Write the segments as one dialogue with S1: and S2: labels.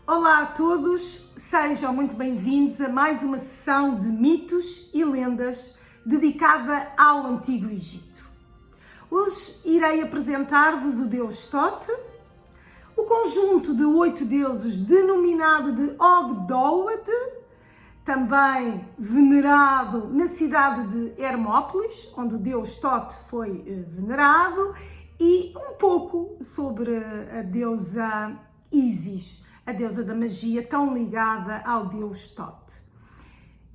S1: Olá a todos, sejam muito bem-vindos a mais uma sessão de mitos e lendas dedicada ao Antigo Egito. Hoje irei apresentar-vos o deus Thoth, o conjunto de 8 deuses denominado de Ogdoad, também venerado na cidade de Hermópolis, onde o deus Thoth foi venerado, e um pouco sobre a deusa Ísis, a deusa da magia, tão ligada ao deus Thoth.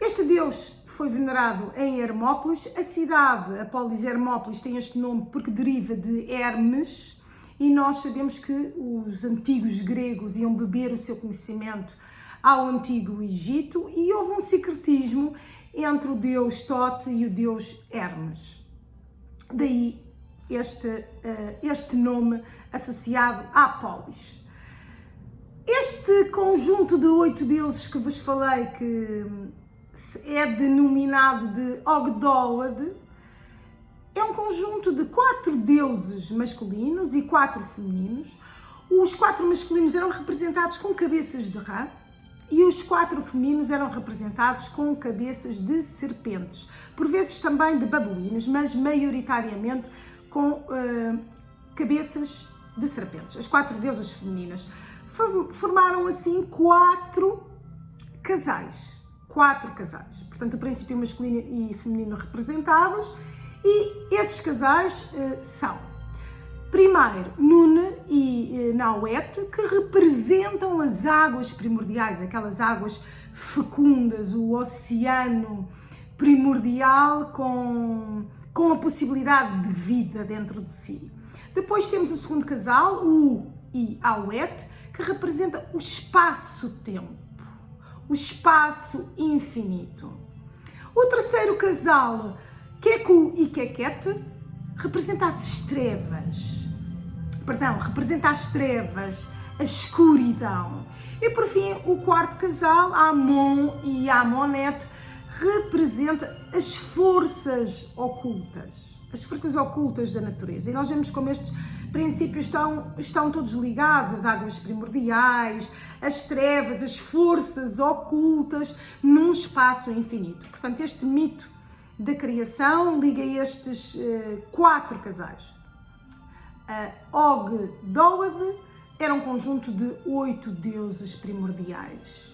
S1: Este deus foi venerado em Hermópolis. A cidade, a polis Hermópolis, tem este nome porque deriva de Hermes, e nós sabemos que os antigos gregos iam beber o seu conhecimento ao Antigo Egito e houve um sincretismo entre o deus Thoth e o deus Hermes. Daí este nome associado à polis. Este conjunto de 8 deuses que vos falei, que é denominado de Ogdoad, é um conjunto de 4 deuses masculinos e 4 femininos. Os 4 masculinos eram representados com cabeças de rã e os 4 femininos eram representados com cabeças de serpentes, por vezes também de babuínos, mas maioritariamente com cabeças de serpentes. As 4 deusas femininas formaram assim 4 casais. Portanto, o princípio masculino e feminino representados, e esses casais são, primeiro, Nune e Nauet, que representam as águas primordiais, aquelas águas fecundas, o oceano primordial com a possibilidade de vida dentro de si. Depois temos o segundo casal, U e Auet, que representa o espaço-tempo, o espaço infinito. O terceiro casal, Keku e Keket, representa as trevas, a escuridão. E por fim, o quarto casal, Amon e Amonet, representa as forças ocultas da natureza. E nós vemos como estes princípios estão todos ligados, as águas primordiais, as trevas, as forças ocultas num espaço infinito. Portanto, este mito da criação liga estes 4 casais. Ogdoad era um conjunto de 8 deuses primordiais.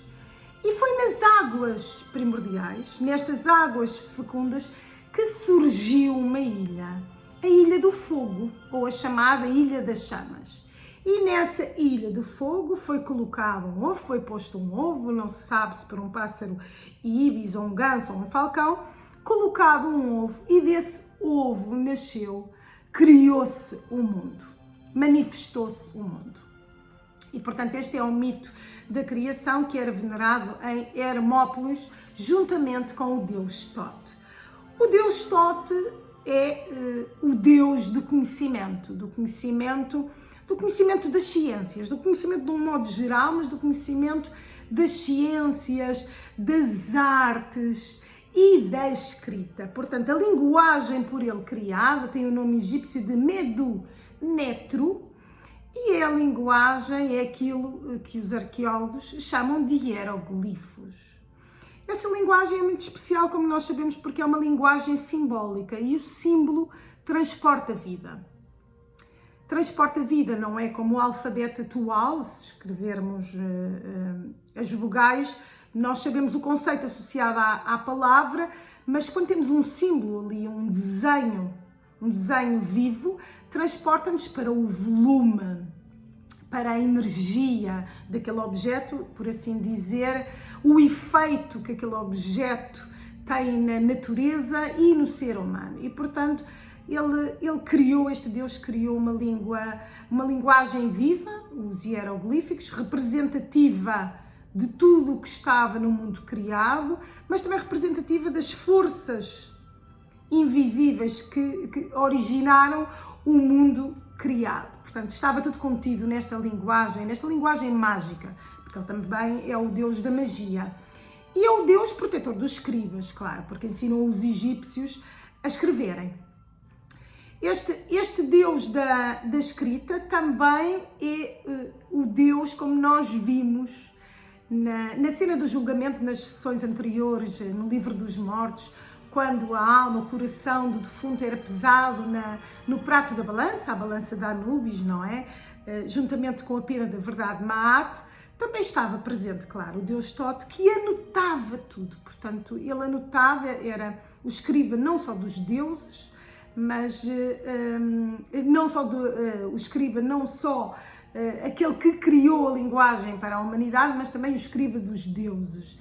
S1: E foi nas águas primordiais, nestas águas fecundas, que surgiu uma ilha, a Ilha do Fogo, ou a chamada Ilha das Chamas. E nessa Ilha do Fogo foi colocado um ovo, foi posto um ovo, não se sabe se por um pássaro ibis, ou um ganso, ou um falcão, colocado um ovo, e desse ovo nasceu, criou-se o mundo, manifestou-se o mundo. E, portanto, este é o mito da criação que era venerado em Hermópolis, juntamente com o deus Thoth. O deus Thoth é o deus do conhecimento das ciências, do conhecimento de um modo geral, mas do conhecimento das ciências, das artes e da escrita. Portanto, a linguagem por ele criada tem o nome egípcio de Medu Netru, e a linguagem é aquilo que os arqueólogos chamam de hieroglifos. Essa linguagem é muito especial, como nós sabemos, porque é uma linguagem simbólica e o símbolo transporta vida. Transporta vida, não é como o alfabeto atual, se escrevermos as vogais, nós sabemos o conceito associado à palavra, mas quando temos um símbolo ali, um desenho vivo, transporta-nos para o volume, para a energia daquele objeto, por assim dizer, o efeito que aquele objeto tem na natureza e no ser humano. E, portanto, este Deus criou uma linguagem viva, os hieroglíficos, representativa de tudo o que estava no mundo criado, mas também representativa das forças invisíveis que originaram o mundo criado. Portanto, estava tudo contido nesta linguagem mágica, porque ele também é o deus da magia. E é o deus protetor dos escribas, claro, porque ensinou os egípcios a escreverem. Este Deus da escrita também é o Deus, como nós vimos na cena do julgamento, nas sessões anteriores, no livro dos mortos, quando a alma, o coração do defunto era pesado no prato da balança, a balança da Anubis, não é? Juntamente com a pena da verdade, Maat, também estava presente, claro, o deus Thoth, que anotava tudo. Portanto, ele anotava, era o escriba não só dos deuses, mas o escriba não só aquele que criou a linguagem para a humanidade, mas também o escriba dos deuses.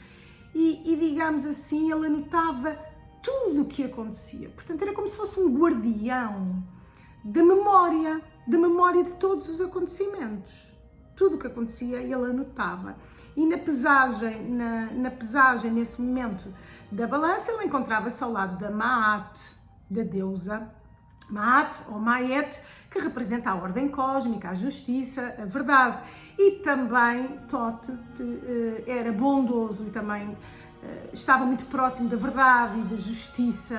S1: E digamos assim, ele anotava tudo o que acontecia. Portanto, era como se fosse um guardião da memória de todos os acontecimentos. Tudo o que acontecia, ele anotava. E na pesagem, nesse momento da balança, ele encontrava-se ao lado da Maat, da deusa Maat ou Maet, que representa a ordem cósmica, a justiça, a verdade. E também Thoth era bondoso e também estava muito próximo da verdade e da justiça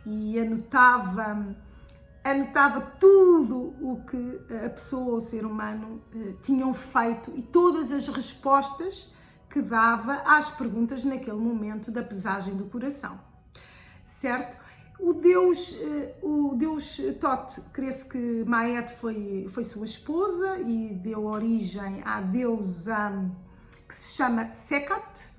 S1: e anotava tudo o que a pessoa ou o ser humano tinham feito e todas as respostas que dava às perguntas naquele momento da pesagem do coração, certo? O deus Thoth, crê-se que Maet foi sua esposa e deu origem à deusa que se chama Sekhat.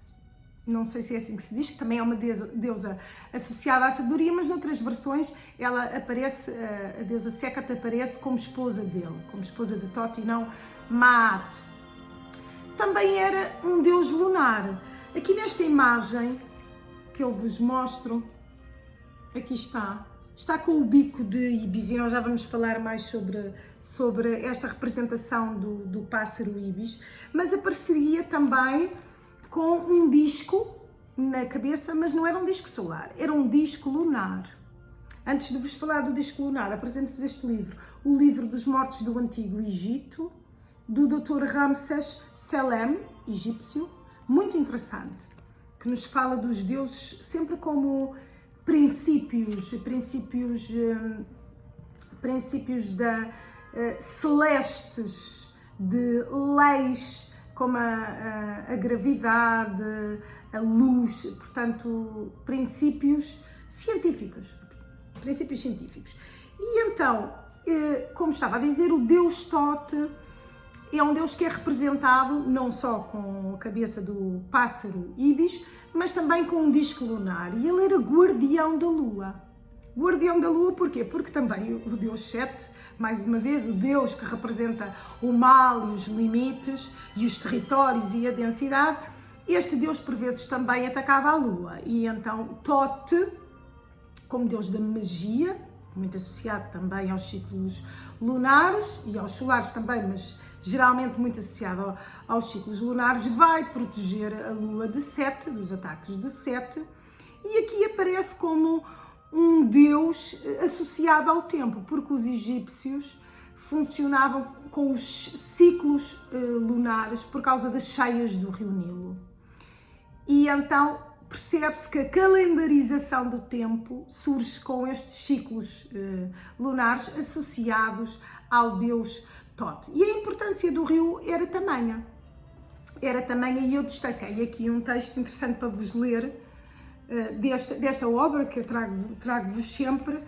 S1: Não sei se é assim que se diz, que também é uma deusa associada à sabedoria, mas noutras versões ela aparece, a deusa Sekhat aparece como esposa dele, como esposa de Thoth e não Maat. Também era um deus lunar. Aqui nesta imagem que eu vos mostro, aqui está com o bico de Ibis e nós já vamos falar mais sobre esta representação do pássaro Ibis, mas apareceria também com um disco na cabeça, mas não era um disco solar, era um disco lunar. Antes de vos falar do disco lunar, apresento-vos este livro, o Livro dos Mortos do Antigo Egito, do Dr. Ramses Selem, egípcio, muito interessante, que nos fala dos deuses sempre como princípios celestes, de leis, como a gravidade, a luz, portanto, princípios científicos. E então, como estava a dizer, o deus Thoth é um deus que é representado não só com a cabeça do pássaro Ibis, mas também com um disco lunar. E ele era guardião da lua. Guardião da lua porquê? Porque também o deus Set, mais uma vez, o deus que representa o mal e os limites e os territórios e a densidade, este deus por vezes também atacava a lua. E então Thoth, como deus da magia, muito associado também aos ciclos lunares e aos solares também, mas geralmente muito associado aos ciclos lunares, vai proteger a lua de Set, dos ataques de Set, e aqui aparece como um deus associado ao tempo, porque os egípcios funcionavam com os ciclos lunares por causa das cheias do rio Nilo. E então percebe-se que a calendarização do tempo surge com estes ciclos lunares associados ao deus Thoth. E a importância do rio era tamanha, e eu destaquei aqui um texto interessante para vos ler, desta obra que eu trago-vos sempre,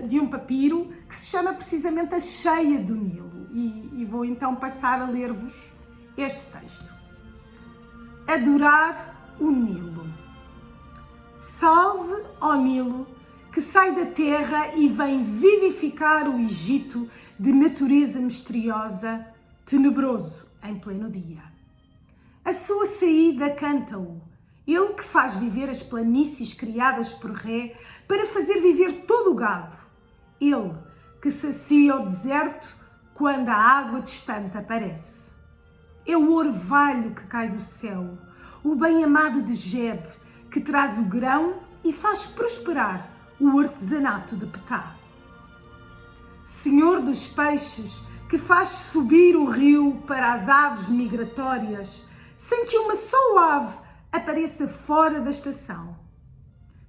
S1: de um papiro, que se chama precisamente A Cheia do Nilo. E vou então passar a ler-vos este texto. Adorar o Nilo. Salve ao Nilo, que sai da terra e vem vivificar o Egito de natureza misteriosa, tenebroso em pleno dia. A sua saída canta-o, ele que faz viver as planícies criadas por Ré para fazer viver todo o gado. Ele que sacia o deserto quando a água distante aparece. É o orvalho que cai do céu, o bem-amado de Geb, que traz o grão e faz prosperar o artesanato de Ptah. Senhor dos peixes, que faz subir o rio para as aves migratórias, sem que uma só ave apareça fora da estação.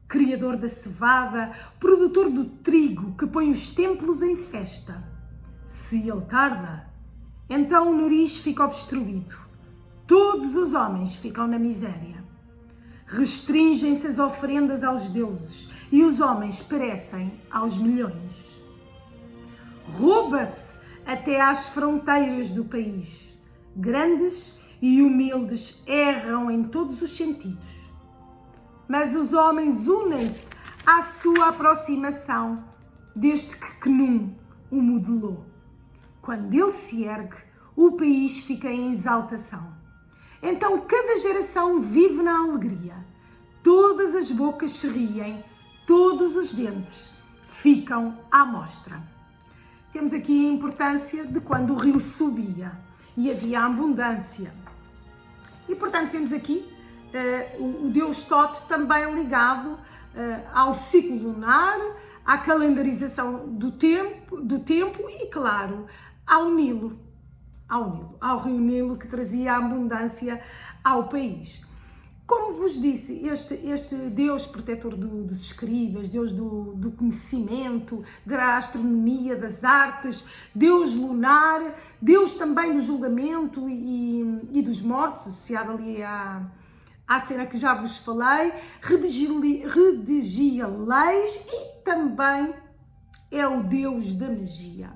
S1: Criador da cevada, produtor do trigo, que põe os templos em festa. Se ele tarda, então o nariz fica obstruído. todos os homens ficam na miséria. Restringem-se as oferendas aos deuses e os homens perecem aos milhões. Rouba-se até às fronteiras do país. Grandes e humildes erram em todos os sentidos. Mas os homens unem-se à sua aproximação, desde que Cnum o modelou. Quando ele se ergue, o país fica em exaltação. Então cada geração vive na alegria. Todas as bocas se riem, todos os dentes ficam à mostra. Temos aqui a importância de quando o rio subia e havia abundância. E portanto vemos aqui o deus Tote também ligado ao ciclo lunar, à calendarização do tempo e, claro, ao Nilo, ao rio Nilo, que trazia a abundância ao país. Como vos disse, este Deus protetor dos escribas, Deus do conhecimento, da astronomia, das artes, Deus lunar, Deus também do julgamento e dos mortos, associado ali à cena que já vos falei, redigia leis e também é o Deus da magia.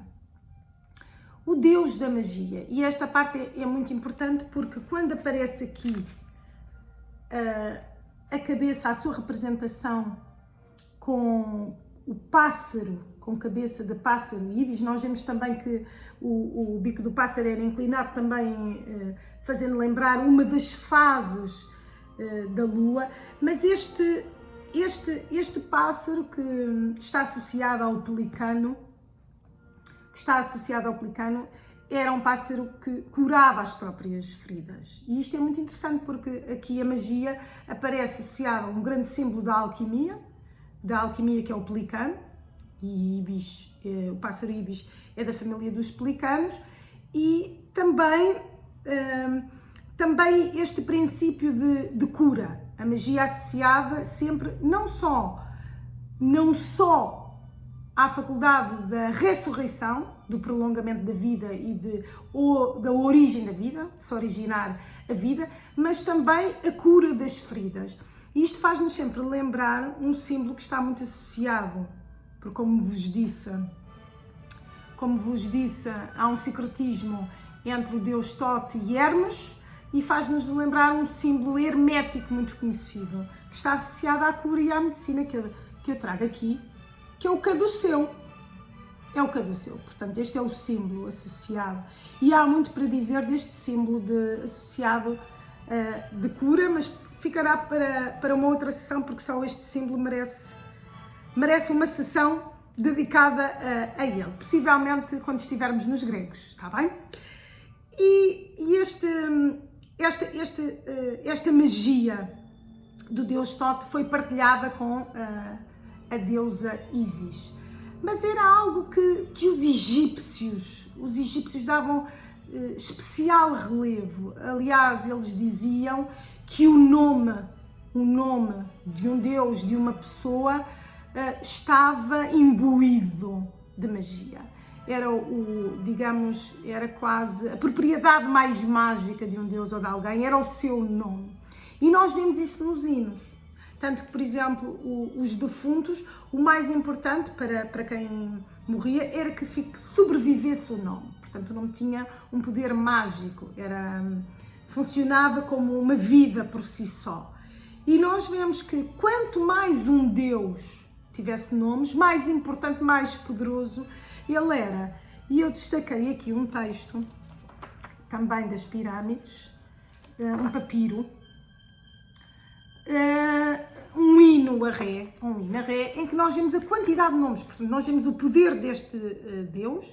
S1: O Deus da magia. E esta parte é muito importante porque quando aparece aqui a cabeça, a sua representação com o pássaro, com cabeça de pássaro íbis, nós vemos também que o bico do pássaro era inclinado também, fazendo lembrar uma das fases da lua, mas este pássaro que está associado ao pelicano, era um pássaro que curava as próprias feridas. E isto é muito interessante porque aqui a magia aparece associada a um grande símbolo da alquimia que é o pelicano, e ibis, o pássaro ibis é da família dos pelicanos, e também este princípio de cura, a magia associada sempre não só à faculdade da ressurreição, do prolongamento da vida e da origem da vida, de se originar a vida, mas também a cura das feridas. E isto faz-nos sempre lembrar um símbolo que está muito associado, porque como vos disse, há um sincretismo entre o deus Tote e Hermes, e faz-nos lembrar um símbolo hermético muito conhecido, que está associado à cura e à medicina que eu trago aqui, que é o caduceu. Portanto, este é o símbolo associado. E há muito para dizer deste símbolo associado de cura, mas ficará para uma outra sessão, porque só este símbolo merece uma sessão dedicada a ele. Possivelmente quando estivermos nos gregos, está bem? E esta magia do deus Tote foi partilhada com a deusa Ísis. Mas era algo que os egípcios davam especial relevo. Aliás, eles diziam que o nome de um deus, de uma pessoa, estava imbuído de magia. Era quase a propriedade mais mágica de um deus ou de alguém, era o seu nome. E nós vemos isso nos hinos. Tanto que, por exemplo, os defuntos, o mais importante para quem morria era que sobrevivesse o nome. Portanto, o nome tinha um poder mágico, funcionava como uma vida por si só. E nós vemos que quanto mais um Deus tivesse nomes, mais importante, mais poderoso ele era. E eu destaquei aqui um texto, também das pirâmides, um papiro, um hino a Ré, em que nós vemos a quantidade de nomes. Portanto, nós vemos o poder deste Deus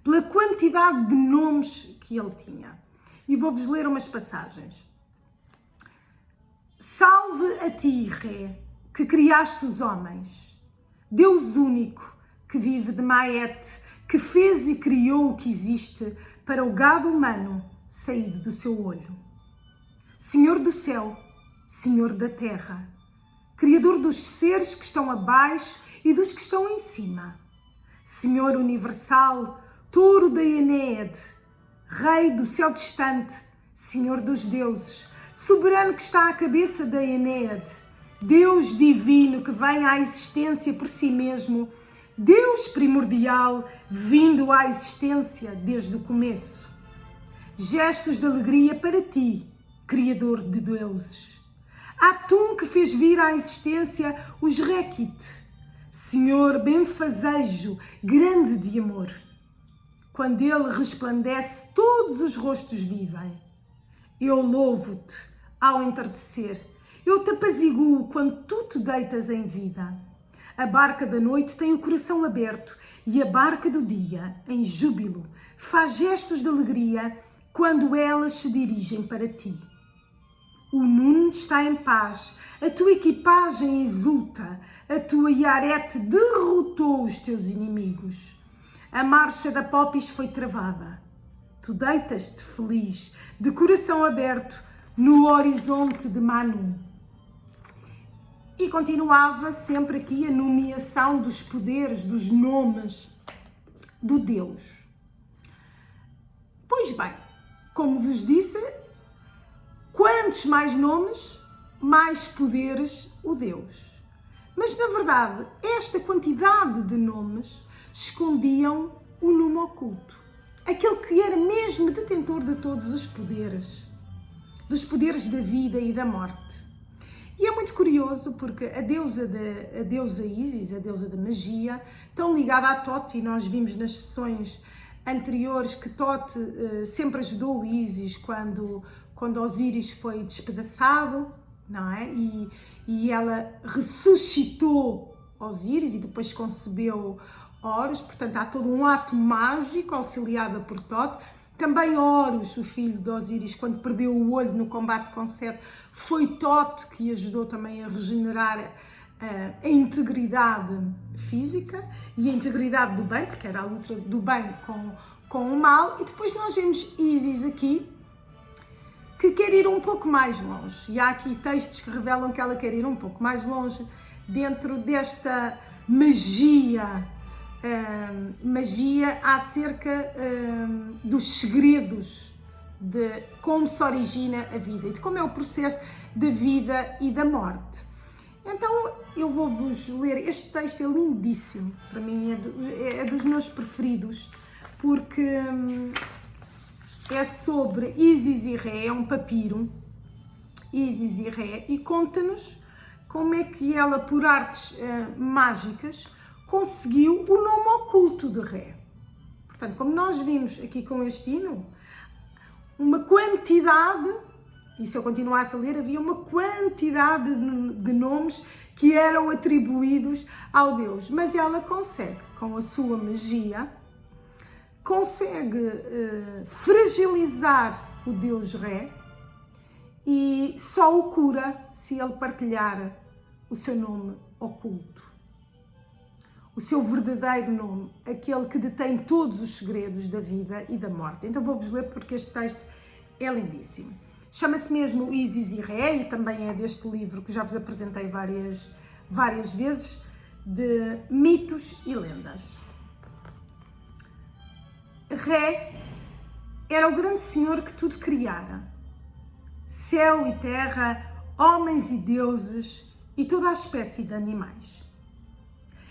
S1: pela quantidade de nomes que ele tinha. E vou-vos ler umas passagens. Salve a ti, Ré, que criaste os homens, Deus único, que vive de Maete, que fez e criou o que existe para o gado humano saído do seu olho. Senhor do céu, Senhor da terra, Criador dos seres que estão abaixo e dos que estão em cima. Senhor universal, touro da Enéade, Rei do céu distante, Senhor dos deuses, soberano que está à cabeça da Enéade, Deus divino que vem à existência por si mesmo, Deus primordial vindo à existência desde o começo. Gestos de alegria para ti, Criador de deuses. Atum que fez vir à existência os Requit, Senhor benfazejo, grande de amor. Quando ele resplandece, todos os rostos vivem. Eu louvo-te ao entardecer. Eu te apaziguo quando tu te deitas em vida. A barca da noite tem o coração aberto e a barca do dia, em júbilo, faz gestos de alegria quando elas se dirigem para ti. O Nun está em paz, a tua equipagem exulta, a tua Yarete derrotou os teus inimigos. A marcha da Popis foi travada. Tu deitas-te feliz, de coração aberto, no horizonte de Manu. E continuava sempre aqui a nomeação dos poderes, dos nomes do Deus. Pois bem, como vos disse, quantos mais nomes, mais poderes o Deus. Mas, na verdade, esta quantidade de nomes escondiam o nome oculto. Aquele que era mesmo detentor de todos os poderes. Dos poderes da vida e da morte. E é muito curioso porque a deusa Ísis, a deusa da magia, tão ligada a Thoth, e nós vimos nas sessões anteriores que Thoth sempre ajudou Ísis quando Osíris foi despedaçado, não é? E ela ressuscitou Osíris e depois concebeu Horus, portanto há todo um ato mágico auxiliada por Thoth. Também Horus, o filho de Osíris, quando perdeu o olho no combate com Sete, foi Thoth que ajudou também a regenerar a integridade física e a integridade do bem, porque era a luta do bem com o mal. E depois nós vemos Ísis aqui, que quer ir um pouco mais longe. E há aqui textos que revelam que ela quer ir um pouco mais longe dentro desta magia acerca dos segredos de como se origina a vida e de como é o processo da vida e da morte. Então eu vou-vos ler, este texto é lindíssimo, para mim é dos meus preferidos, porque é sobre Ísis e Ré, é um papiro, Ísis e Ré, e conta-nos como é que ela, por artes mágicas, conseguiu o nome oculto de Ré. Portanto, como nós vimos aqui com este hino, uma quantidade, e se eu continuasse a ler, havia uma quantidade de nomes que eram atribuídos ao Deus. Mas ela consegue, com a sua magia, consegue fragilizar o Deus Ré e só o cura se ele partilhar o seu nome oculto. O seu verdadeiro nome, aquele que detém todos os segredos da vida e da morte. Então vou-vos ler porque este texto é lindíssimo. Chama-se mesmo Ísis e Ré e também é deste livro que já vos apresentei várias vezes, de mitos e lendas. Ré era o grande senhor que tudo criara. Céu e terra, homens e deuses e toda a espécie de animais.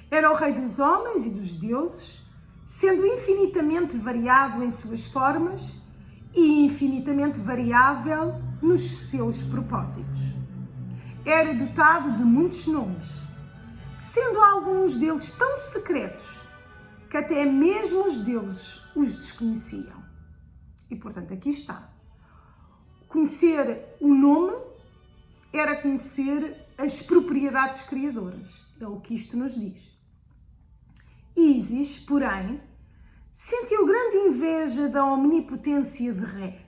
S1: Era o rei dos homens e dos deuses, sendo infinitamente variado em suas formas e infinitamente variável nos seus propósitos. Era dotado de muitos nomes, sendo alguns deles tão secretos que até mesmo os deuses os desconheciam. E, portanto, aqui está. Conhecer o nome era conhecer as propriedades criadoras. É o que isto nos diz. Ísis, porém, sentiu grande inveja da omnipotência de Ré.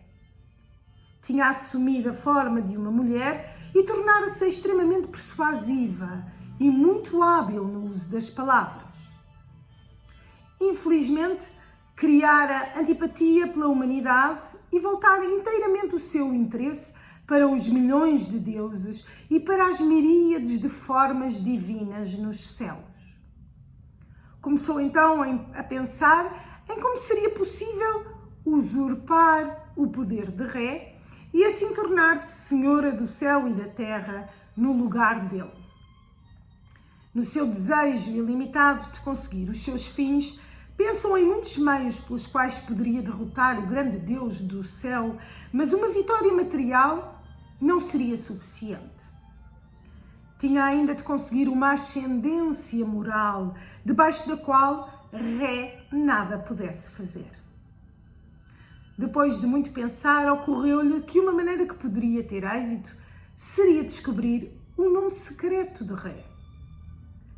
S1: Tinha assumido a forma de uma mulher e tornara-se extremamente persuasiva e muito hábil no uso das palavras. Infelizmente, criara antipatia pela humanidade e voltara inteiramente o seu interesse para os milhões de deuses e para as miríades de formas divinas nos céus. Começou então a pensar em como seria possível usurpar o poder de Ré e assim tornar-se senhora do céu e da terra no lugar dele. No seu desejo ilimitado de conseguir os seus fins, pensam em muitos meios pelos quais poderia derrotar o grande Deus do céu, mas uma vitória material não seria suficiente. Tinha ainda de conseguir uma ascendência moral, debaixo da qual Ré nada pudesse fazer. Depois de muito pensar, ocorreu-lhe que uma maneira que poderia ter êxito seria descobrir o nome secreto de Ré.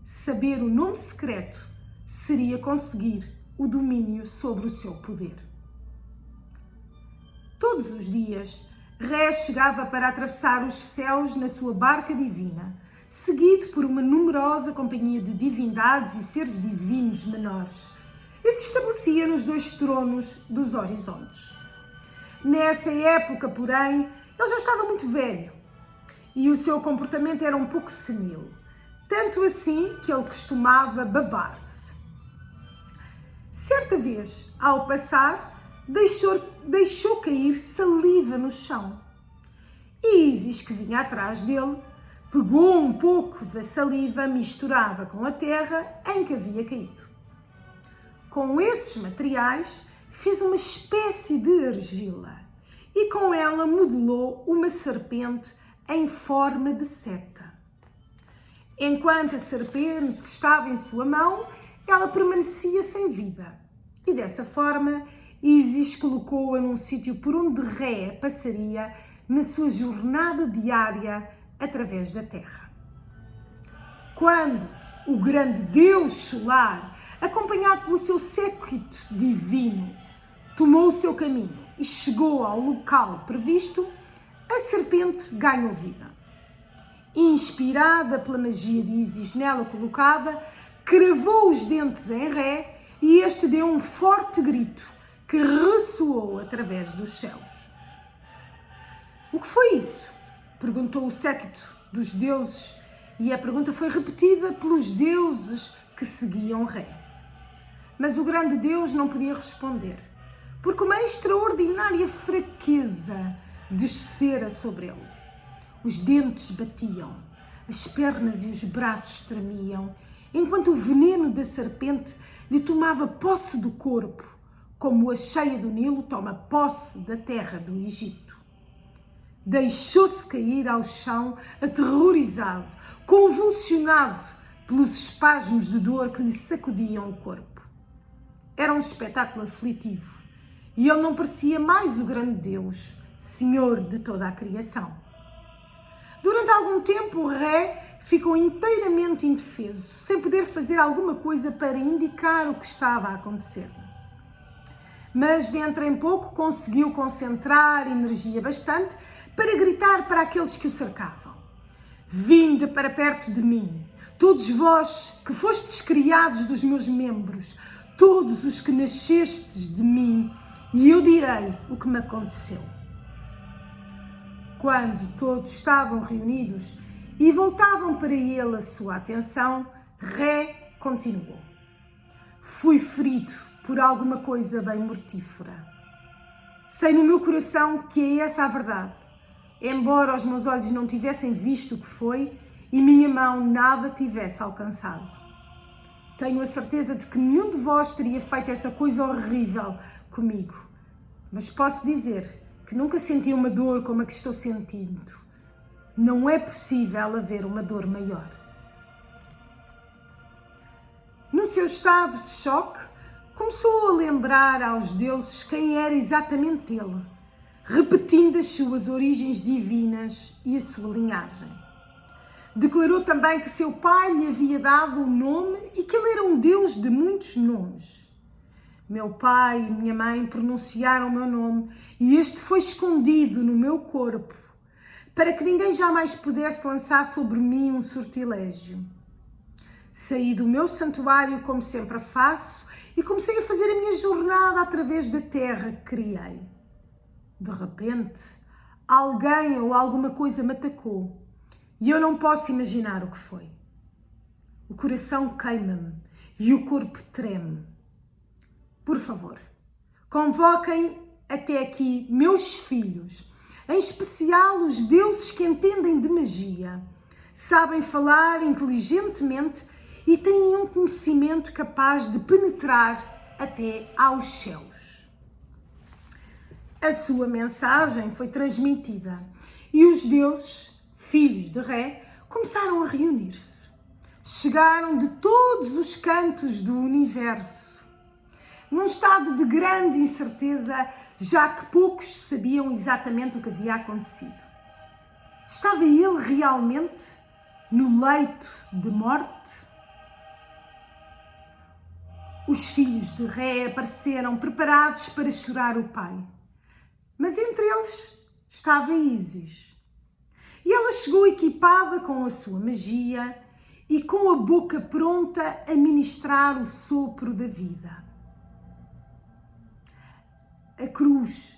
S1: Saber o nome secreto seria conseguir o domínio sobre o seu poder. Todos os dias, Ré chegava para atravessar os céus na sua barca divina, seguido por uma numerosa companhia de divindades e seres divinos menores, e se estabelecia nos 2 tronos dos horizontes. Nessa época, porém, ele já estava muito velho e o seu comportamento era um pouco senil, tanto assim que ele costumava babar-se. Certa vez, ao passar, deixou cair saliva no chão. E Ísis, que vinha atrás dele, pegou um pouco da saliva misturada com a terra em que havia caído. Com esses materiais, fez uma espécie de argila e com ela modelou uma serpente em forma de seta. Enquanto a serpente estava em sua mão, ela permanecia sem vida. E dessa forma, Ísis colocou-a num sítio por onde Ré passaria na sua jornada diária através da terra. Quando o grande Deus solar, acompanhado pelo seu séquito divino, tomou o seu caminho e chegou ao local previsto, a serpente ganhou vida. Inspirada pela magia de Ísis nela colocada, cravou os dentes em Ré e este deu um forte grito que ressoou através dos céus. O que foi isso? Perguntou o séquito dos deuses e a pergunta foi repetida pelos deuses que seguiam Ré. Mas o grande Deus não podia responder, porque uma extraordinária fraqueza descera sobre ele. Os dentes batiam, as pernas e os braços tremiam, enquanto o veneno da serpente lhe tomava posse do corpo, como a cheia do Nilo toma posse da terra do Egito. Deixou-se cair ao chão, aterrorizado, convulsionado pelos espasmos de dor que lhe sacudiam o corpo. Era um espetáculo aflitivo e ele não parecia mais o grande Deus, Senhor de toda a criação. Durante algum tempo, Ré ficou inteiramente indefeso, sem poder fazer alguma coisa para indicar o que estava a acontecer. Mas de entre em pouco conseguiu concentrar energia bastante para gritar para aqueles que o cercavam: vinde para perto de mim, todos vós que fostes criados dos meus membros, todos os que nascestes de mim, e eu direi o que me aconteceu. Quando todos estavam reunidos e voltavam para ele a sua atenção, Ré continuou: fui ferido por alguma coisa bem mortífera. Sei no meu coração que é essa a verdade, embora os meus olhos não tivessem visto o que foi e minha mão nada tivesse alcançado. Tenho a certeza de que nenhum de vós teria feito essa coisa horrível comigo, mas posso dizer que nunca senti uma dor como a que estou sentindo. Não é possível haver uma dor maior. No seu estado de choque, começou a lembrar aos deuses quem era exatamente ele, repetindo as suas origens divinas e a sua linhagem. Declarou também que seu pai lhe havia dado um nome e que ele era um deus de muitos nomes. Meu pai e minha mãe pronunciaram o meu nome e este foi escondido no meu corpo, para que ninguém jamais pudesse lançar sobre mim um sortilégio. Saí do meu santuário como sempre faço e comecei a fazer a minha jornada através da terra que criei. De repente, alguém ou alguma coisa me atacou e eu não posso imaginar o que foi. O coração queima-me e o corpo treme. Por favor, convoquem até aqui meus filhos, em especial os deuses que entendem de magia, sabem falar inteligentemente e têm um conhecimento capaz de penetrar até aos céus. A sua mensagem foi transmitida e os deuses, filhos de Ré, começaram a reunir-se. Chegaram de todos os cantos do universo, num estado de grande incerteza, já que poucos sabiam exatamente o que havia acontecido. Estava ele realmente no leito de morte? Os filhos de Ré apareceram preparados para chorar o pai, mas entre eles estava Ísis. E ela chegou equipada com a sua magia e com a boca pronta a ministrar o sopro da vida. A cruz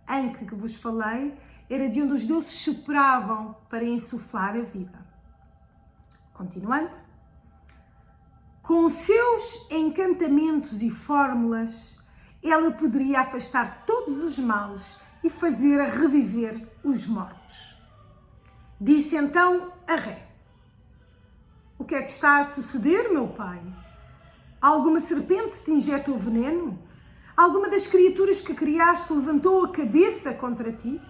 S1: em que vos falei era de onde os deuses sopravam para insuflar a vida. Continuando. Com seus encantamentos e fórmulas, ela poderia afastar todos os males e fazer reviver os mortos. Disse então a Ré: o que é que está a suceder, meu pai? Alguma serpente te injetou veneno? Alguma das criaturas que criaste levantou a cabeça contra ti?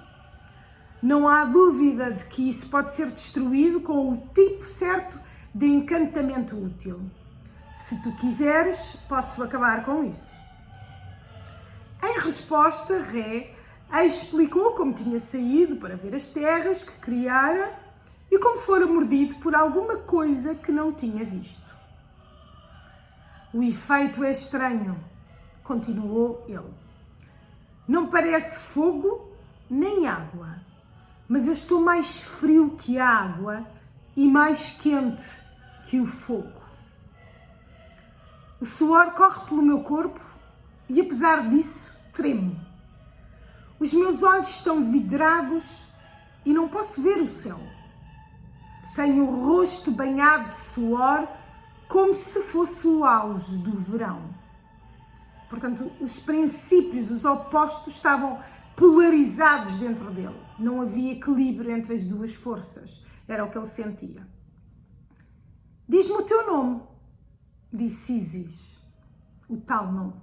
S1: Não há dúvida de que isso pode ser destruído com o tipo certo de encantamento útil. Se tu quiseres, posso acabar com isso. Em resposta, Ré explicou como tinha saído para ver as terras que criara e como fora mordido por alguma coisa que não tinha visto. O efeito é estranho, continuou ele. Não parece fogo nem água, mas eu estou mais frio que a água e mais quente que o fogo. O suor corre pelo meu corpo e, apesar disso, tremo. Os meus olhos estão vidrados e não posso ver o céu. Tenho o rosto banhado de suor como se fosse o auge do verão. Portanto, os princípios, os opostos estavam polarizados dentro dele. Não havia equilíbrio entre as duas forças. Era o que ele sentia. Diz-me o teu nome, disse Ísis, o tal nome.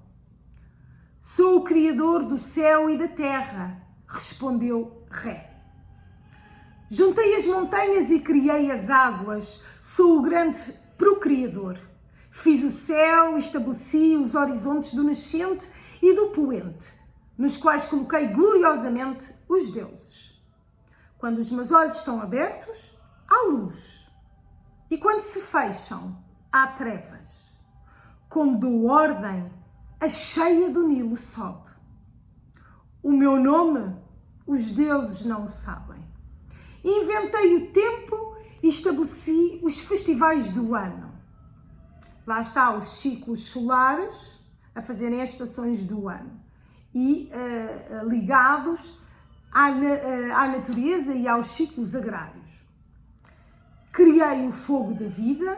S1: Sou o Criador do céu e da terra, respondeu Ré. Juntei as montanhas e criei as águas, sou o grande procriador. Fiz o céu e estabeleci os horizontes do nascente e do poente, nos quais coloquei gloriosamente os deuses. Quando os meus olhos estão abertos, há luz. E quando se fecham, há trevas. Quando dou ordem, a cheia do Nilo sobe. O meu nome, os deuses não o sabem. Inventei o tempo e estabeleci os festivais do ano. Lá está os ciclos solares a fazerem as estações do ano e ligados à natureza e aos ciclos agrários. Criei o fogo da vida,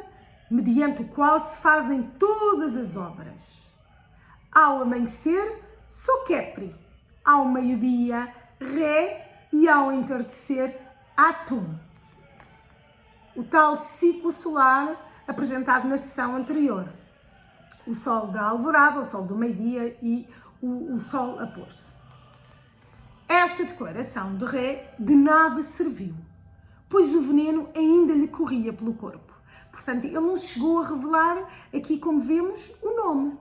S1: mediante o qual se fazem todas as obras. Ao amanhecer, sou Kepri. Ao meio-dia, Ré, e ao entardecer, Atum. O tal ciclo solar apresentado na sessão anterior. O sol da alvorada, o sol do meio-dia e o sol a pôr-se. Esta declaração de Ré de nada serviu, pois o veneno ainda lhe corria pelo corpo. Portanto, ele não chegou a revelar aqui, como vemos, o nome.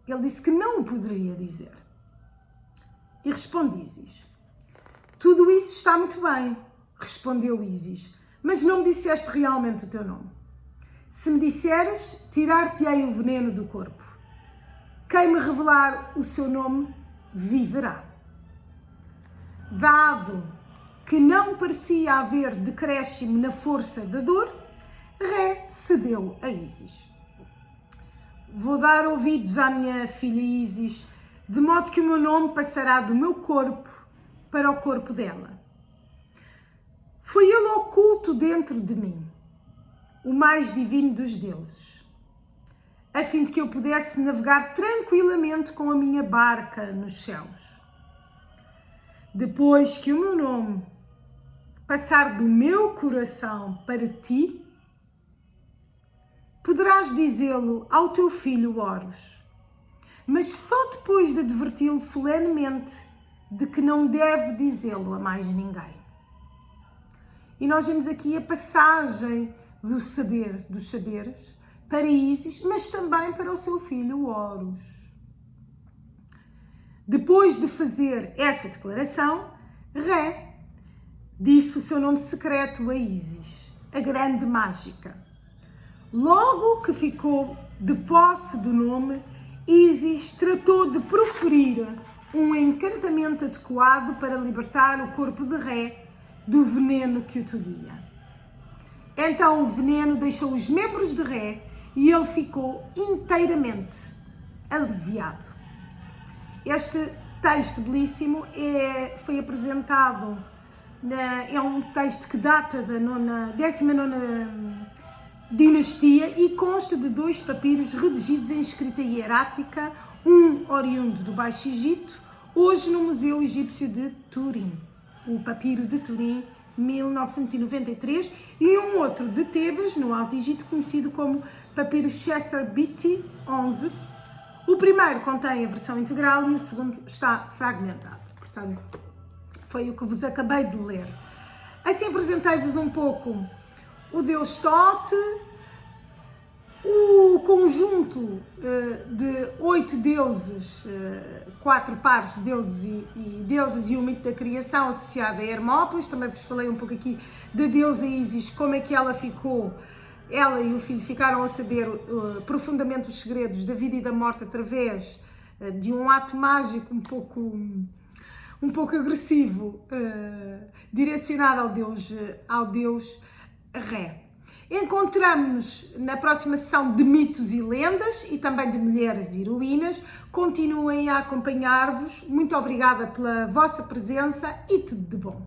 S1: Ele disse que não o poderia dizer. E responde Ísis: tudo isso está muito bem, respondeu Ísis, mas não me disseste realmente o teu nome. Se me disseres, tirar-te-ei o veneno do corpo. Quem me revelar o seu nome, viverá. Dado que não parecia haver decréscimo na força da dor, Ré cedeu a Ísis. Vou dar ouvidos à minha filha Ísis, de modo que o meu nome passará do meu corpo para o corpo dela. Foi ele oculto dentro de mim, o mais divino dos deuses, a fim de que eu pudesse navegar tranquilamente com a minha barca nos céus. depois que o meu nome passar do meu coração para ti, poderás dizê-lo ao teu filho Horus, mas só depois de adverti-lo solenemente de que não deve dizê-lo a mais ninguém. E nós vemos aqui a passagem do saber, dos saberes, para Ísis, mas também para o seu filho Horus. Depois de fazer essa declaração, Ré disse o seu nome secreto a Ísis, a grande mágica. Logo que ficou de posse do nome, Ísis tratou de proferir um encantamento adequado para libertar o corpo de Ré do veneno que o tolhia. Então o veneno deixou os membros de Ré e ele ficou inteiramente aliviado. Este texto belíssimo foi apresentado, é um texto que data da 19ª dinastia e consta de 2 papiros redigidos em escrita hierática, um oriundo do Baixo Egito, hoje no Museu Egípcio de Turim, o papiro de Turim, 1993, e um outro de Tebas, no Alto Egito, conhecido como papiro Chester Beatty 11. O primeiro contém a versão integral e o segundo está fragmentado. Portanto, foi o que vos acabei de ler. Assim apresentei-vos um pouco o deus Thoth, o conjunto de 8 deuses, 4 pares de deuses e deusas e o mito da criação associado a Hermópolis. Também vos falei um pouco aqui da deusa Ísis, como é que ela e o filho ficaram a saber profundamente os segredos da vida e da morte através de um ato mágico um pouco agressivo, direcionado ao deus Ré. Encontramos-nos na próxima sessão de mitos e lendas e também de mulheres e heroínas. Continuem a acompanhar-vos. Muito obrigada pela vossa presença e tudo de bom.